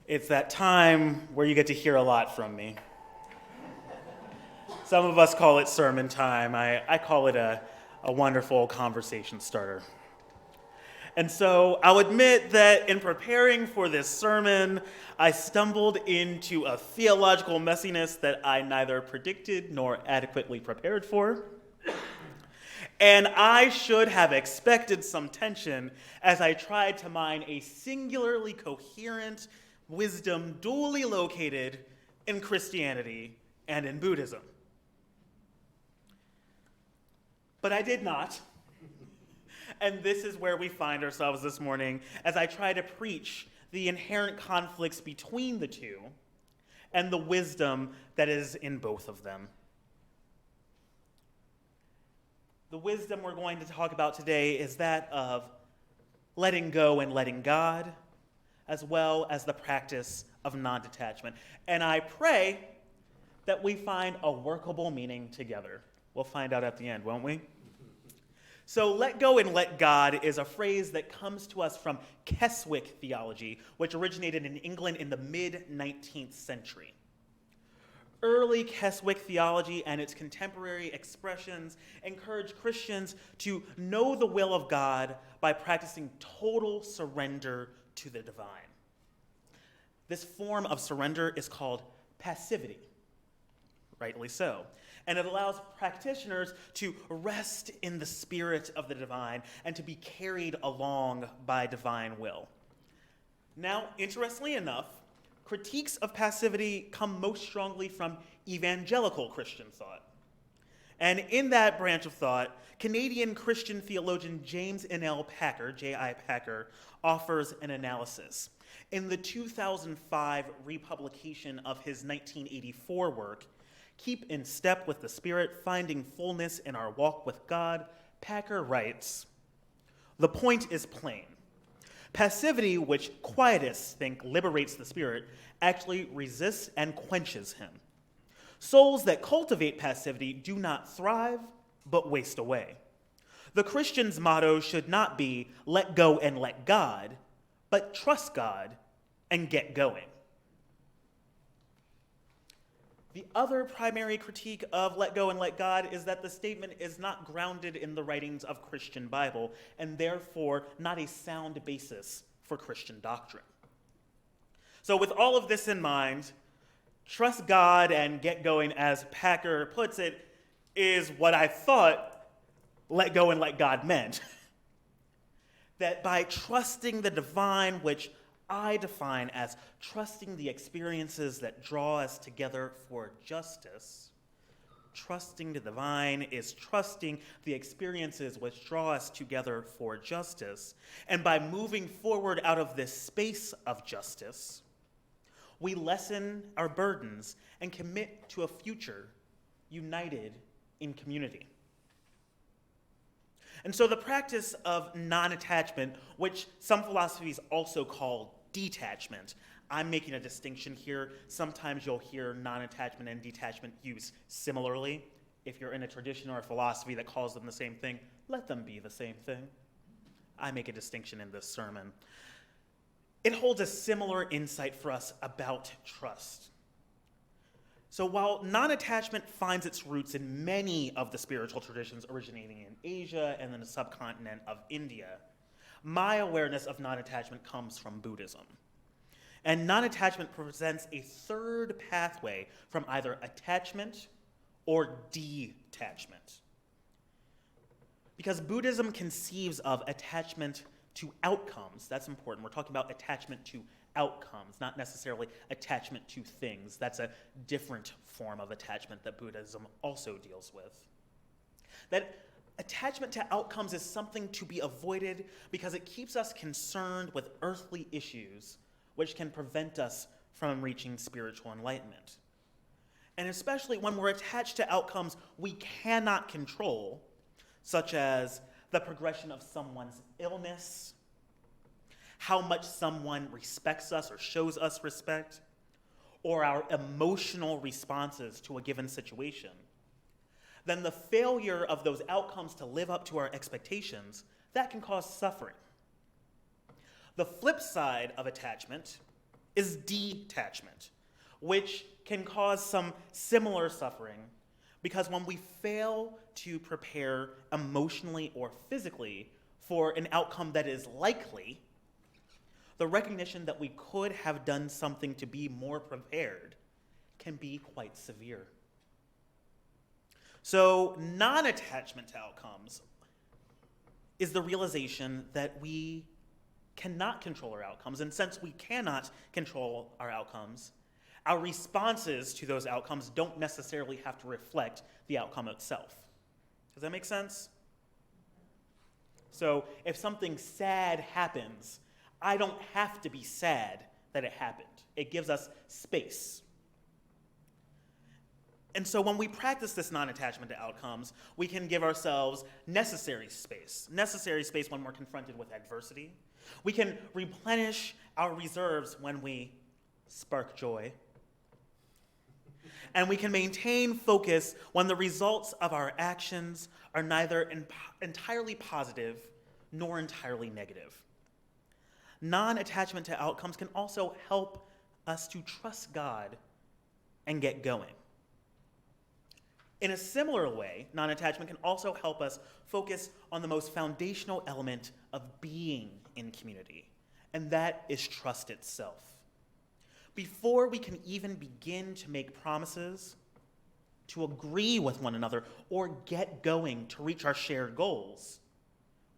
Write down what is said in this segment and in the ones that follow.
It's that time where you get to hear a lot from me. Some of us call it sermon time. I call it a wonderful conversation starter. And so I'll admit that in preparing for this sermon, I stumbled into a theological messiness that I neither predicted nor adequately prepared for. And I should have expected some tension as I tried to mine a singularly coherent wisdom duly located in Christianity and in Buddhism. But I did not. And this is where we find ourselves this morning as I try to preach the inherent conflicts between the two and the wisdom that is in both of them. The wisdom we're going to talk about today is that of letting go and letting God, as well as the practice of non-detachment. And I pray that we find a workable meaning together. We'll find out at the end, won't we? So let go and let God is a phrase that comes to us from Keswick theology, which originated in England in the mid-19th century. Early Keswick theology and its contemporary expressions encourage Christians to know the will of God by practicing total surrender to the divine. This form of surrender is called passivity, rightly so. And it allows practitioners to rest in the spirit of the divine and to be carried along by divine will. Now, interestingly enough, critiques of passivity come most strongly from evangelical Christian thought. And in that branch of thought, Canadian Christian theologian James N.L. Packer, J.I. Packer, offers an analysis. In the 2005 republication of his 1984 work, Keep in Step with the Spirit, Finding Fullness in Our Walk with God, Packer writes, "The point is plain. Passivity, which quietists think liberates the spirit, actually resists and quenches him. Souls that cultivate passivity do not thrive, but waste away. The Christian's motto should not be, let go and let God, but trust God and get going." The other primary critique of let go and let God is that the statement is not grounded in the writings of Christian Bible and therefore not a sound basis for Christian doctrine. So with all of this in mind, trust God and get going, as Packer puts it, is what I thought let go and let God meant. That by trusting the divine, which I define as trusting the experiences that draw us together for justice. Trusting the divine is trusting the experiences which draw us together for justice. And by moving forward out of this space of justice, we lessen our burdens and commit to a future united in community. And so the practice of non-attachment, which some philosophies also call detachment, I'm making a distinction here. Sometimes you'll hear non-attachment and detachment used similarly. If you're in a tradition or a philosophy that calls them the same thing, let them be the same thing. I make a distinction in this sermon. It holds a similar insight for us about trust. So while non-attachment finds its roots in many of the spiritual traditions originating in Asia and in the subcontinent of India, my awareness of non-attachment comes from Buddhism. And non-attachment presents a third pathway from either attachment or detachment. Because Buddhism conceives of attachment to outcomes. That's important. We're talking about attachment to outcomes, not necessarily attachment to things. That's a different form of attachment that Buddhism also deals with. That attachment to outcomes is something to be avoided because it keeps us concerned with earthly issues, which can prevent us from reaching spiritual enlightenment. And especially when we're attached to outcomes we cannot control, such as the progression of someone's illness, how much someone respects us or shows us respect, or our emotional responses to a given situation, then the failure of those outcomes to live up to our expectations, that can cause suffering. The flip side of attachment is detachment, which can cause some similar suffering because when we fail to prepare emotionally or physically for an outcome that is likely, the recognition that we could have done something to be more prepared can be quite severe. So, non-attachment to outcomes is the realization that we cannot control our outcomes, and since we cannot control our outcomes, our responses to those outcomes don't necessarily have to reflect the outcome itself. Does that make sense? So if something sad happens, I don't have to be sad that it happened. It gives us space. And so when we practice this non-attachment to outcomes, we can give ourselves necessary space when we're confronted with adversity. We can replenish our reserves when we spark joy. And we can maintain focus when the results of our actions are neither entirely positive nor entirely negative. Non-attachment to outcomes can also help us to trust God and get going. In a similar way, non-attachment can also help us focus on the most foundational element of being in community, and that is trust itself. Before we can even begin to make promises, to agree with one another, or get going to reach our shared goals,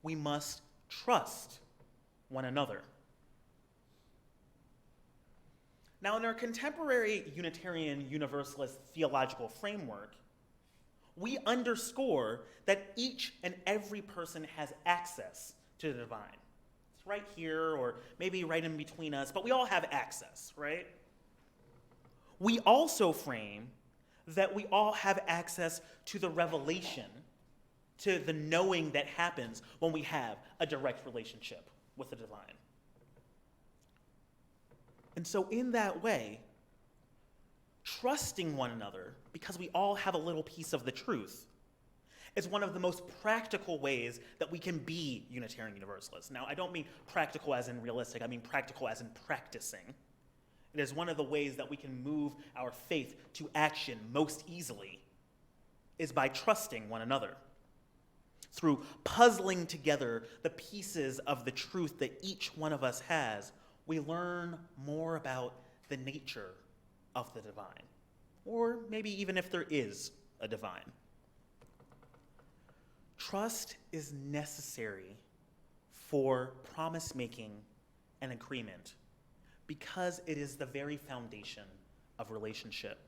we must trust one another. Now, in our contemporary Unitarian Universalist theological framework, we underscore that each and every person has access to the divine. It's right here, or maybe right in between us, but we all have access, right? We also frame that we all have access to the revelation, to the knowing that happens when we have a direct relationship with the divine. And so in that way, trusting one another, because we all have a little piece of the truth, is one of the most practical ways that we can be Unitarian Universalists. Now, I don't mean practical as in realistic, I mean practical as in practicing. It is one of the ways that we can move our faith to action most easily, is by trusting one another. Through puzzling together the pieces of the truth that each one of us has, we learn more about the nature of the divine, or maybe even if there is a divine. Trust is necessary for promise-making and agreement because it is the very foundation of relationship.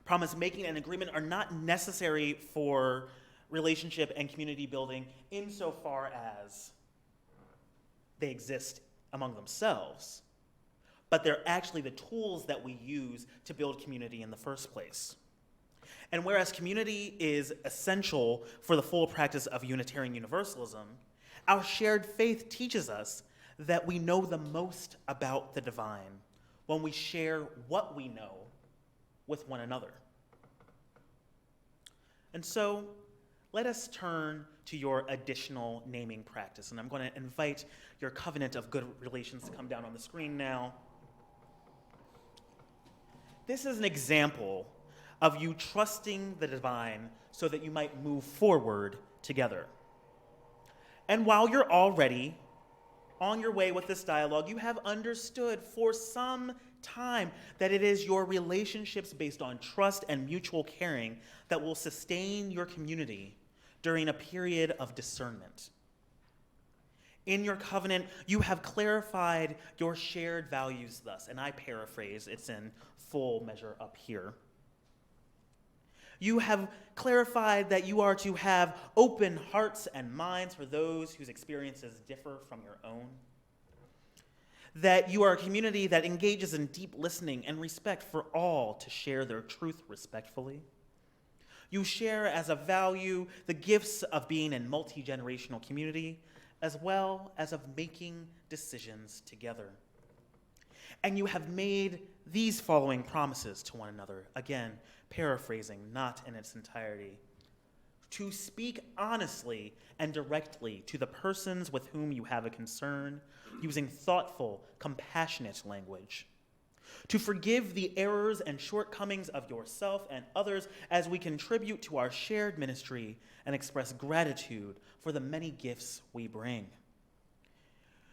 Promise-making and agreement are not necessary for relationship and community building insofar as they exist among themselves, but they're actually the tools that we use to build community in the first place. And whereas community is essential for the full practice of Unitarian Universalism, our shared faith teaches us that we know the most about the divine when we share what we know with one another. And so, let us turn to your additional naming practice. And I'm going to invite your covenant of good relations to come down on the screen now. This is an example of you trusting the divine so that you might move forward together. And while you're already on your way with this dialogue, you have understood for some time that it is your relationships based on trust and mutual caring that will sustain your community during a period of discernment. In your covenant, you have clarified your shared values thus, and I paraphrase, it's in full measure up here. You have clarified that you are to have open hearts and minds for those whose experiences differ from your own. That you are a community that engages in deep listening and respect for all to share their truth respectfully. You share as a value the gifts of being in multi-generational community, as well as of making decisions together. And you have made these following promises to one another, again, paraphrasing, not in its entirety. to speak honestly and directly to the persons with whom you have a concern, using thoughtful, compassionate language, to forgive the errors and shortcomings of yourself and others as we contribute to our shared ministry and express gratitude for the many gifts we bring.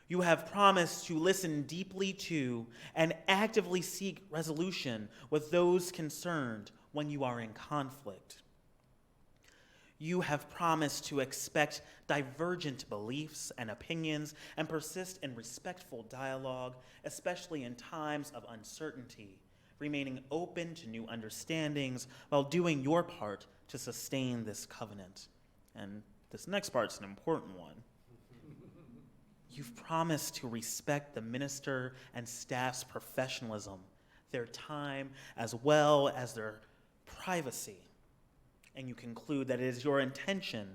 You have promised to listen deeply to and actively seek resolution with those concerned when you are in conflict. You have promised to expect divergent beliefs and opinions and persist in respectful dialogue, especially in times of uncertainty, remaining open to new understandings while doing your part to sustain this covenant. And this next part's an important one. You've promised to respect the minister and staff's professionalism, their time, as well as their privacy. And you conclude that it is your intention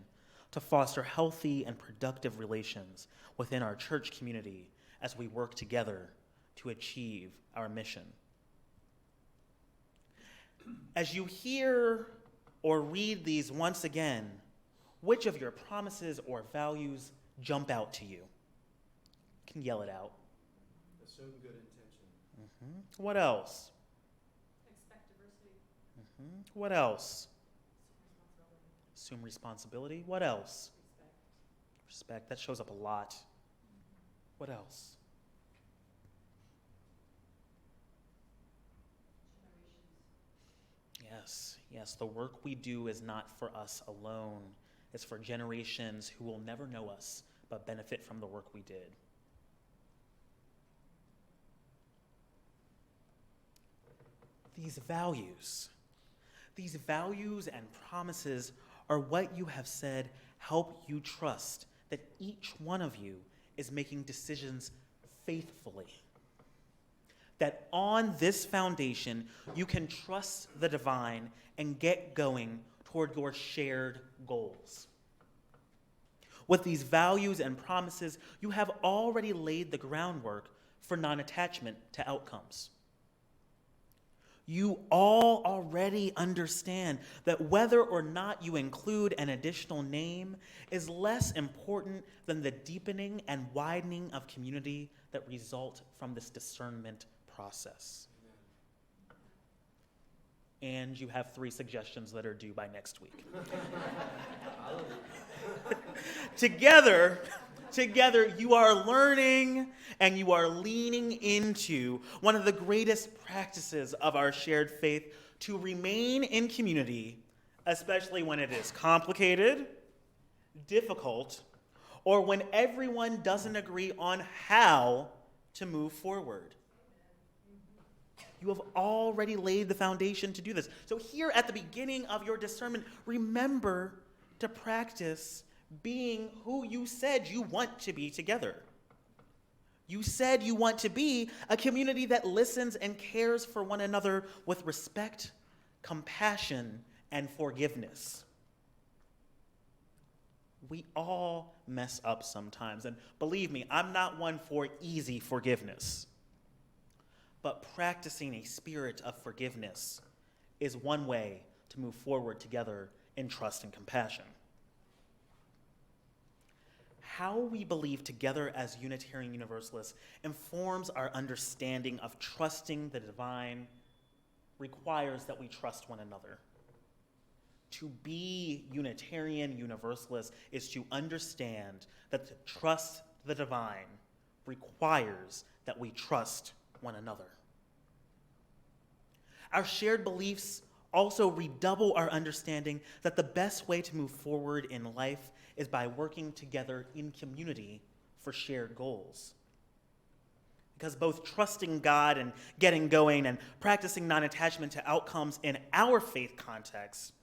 to foster healthy and productive relations within our church community as we work together to achieve our mission. As you hear or read these once again, which of your promises or values jump out to you? You can yell it out. Assume good intention. Mm-hmm. What else? Expect diversity. Mm-hmm. What else? Assume responsibility. What else? Respect. That shows up a lot. What else? Yes, the work we do is not for us alone. It's for generations who will never know us but benefit from the work we did. These values and promises are what you have said help you trust that each one of you is making decisions faithfully. That on this foundation, you can trust the divine and get going toward your shared goals. With these values and promises, you have already laid the groundwork for non-attachment to outcomes. You all already understand that whether or not you include an additional name is less important than the deepening and widening of community that result from this discernment process. And you have 3 suggestions that are due by next week. Together, you are learning and you are leaning into one of the greatest practices of our shared faith to remain in community, especially when it is complicated, difficult, or when everyone doesn't agree on how to move forward. You have already laid the foundation to do this. So here at the beginning of your discernment, remember to practice being who you said you want to be together. You said you want to be a community that listens and cares for one another with respect, compassion, and forgiveness. We all mess up sometimes, and believe me, I'm not one for easy forgiveness. But practicing a spirit of forgiveness is one way to move forward together in trust and compassion. How we believe together as Unitarian Universalists informs our understanding of trusting the divine requires that we trust one another. To be Unitarian Universalist is to understand that to trust the divine requires that we trust one another. Our shared beliefs also redouble our understanding that the best way to move forward in life is by working together in community for shared goals. Because both trusting God and getting going and practicing non-attachment to outcomes in our faith context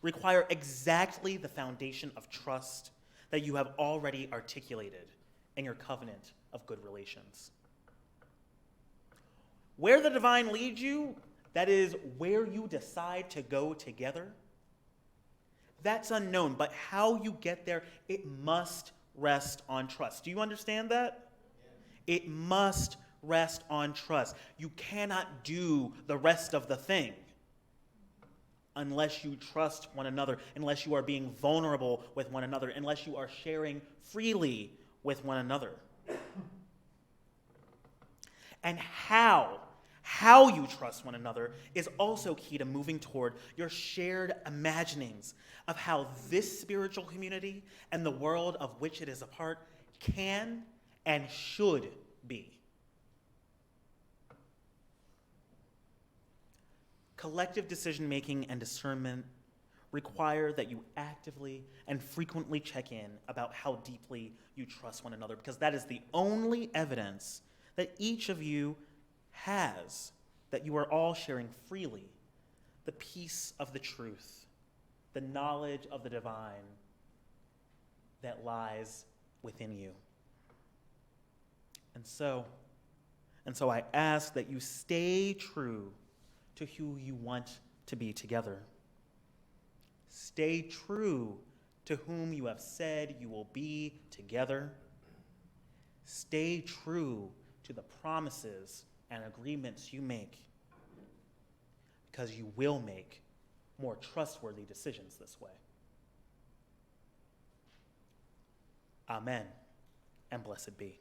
require exactly the foundation of trust that you have already articulated in your covenant of good relations. Where the divine leads you, that is where you decide to go together, that's unknown, but how you get there, it must rest on trust. Do you understand that? Yeah. It must rest on trust. You cannot do the rest of the thing. unless you trust one another, unless you are being vulnerable with one another, unless you are sharing freely with one another. And how you trust one another is also key to moving toward your shared imaginings of how this spiritual community and the world of which it is a part can and should be. Collective decision-making and discernment require that you actively and frequently check in about how deeply you trust one another, because that is the only evidence that each of you has that you are all sharing freely the peace of the truth, the knowledge of the divine that lies within you. And so I ask that you stay true to who you want to be together. Stay true to whom you have said you will be together. Stay true to the promises and agreements you make, because you will make more trustworthy decisions this way. Amen, and blessed be.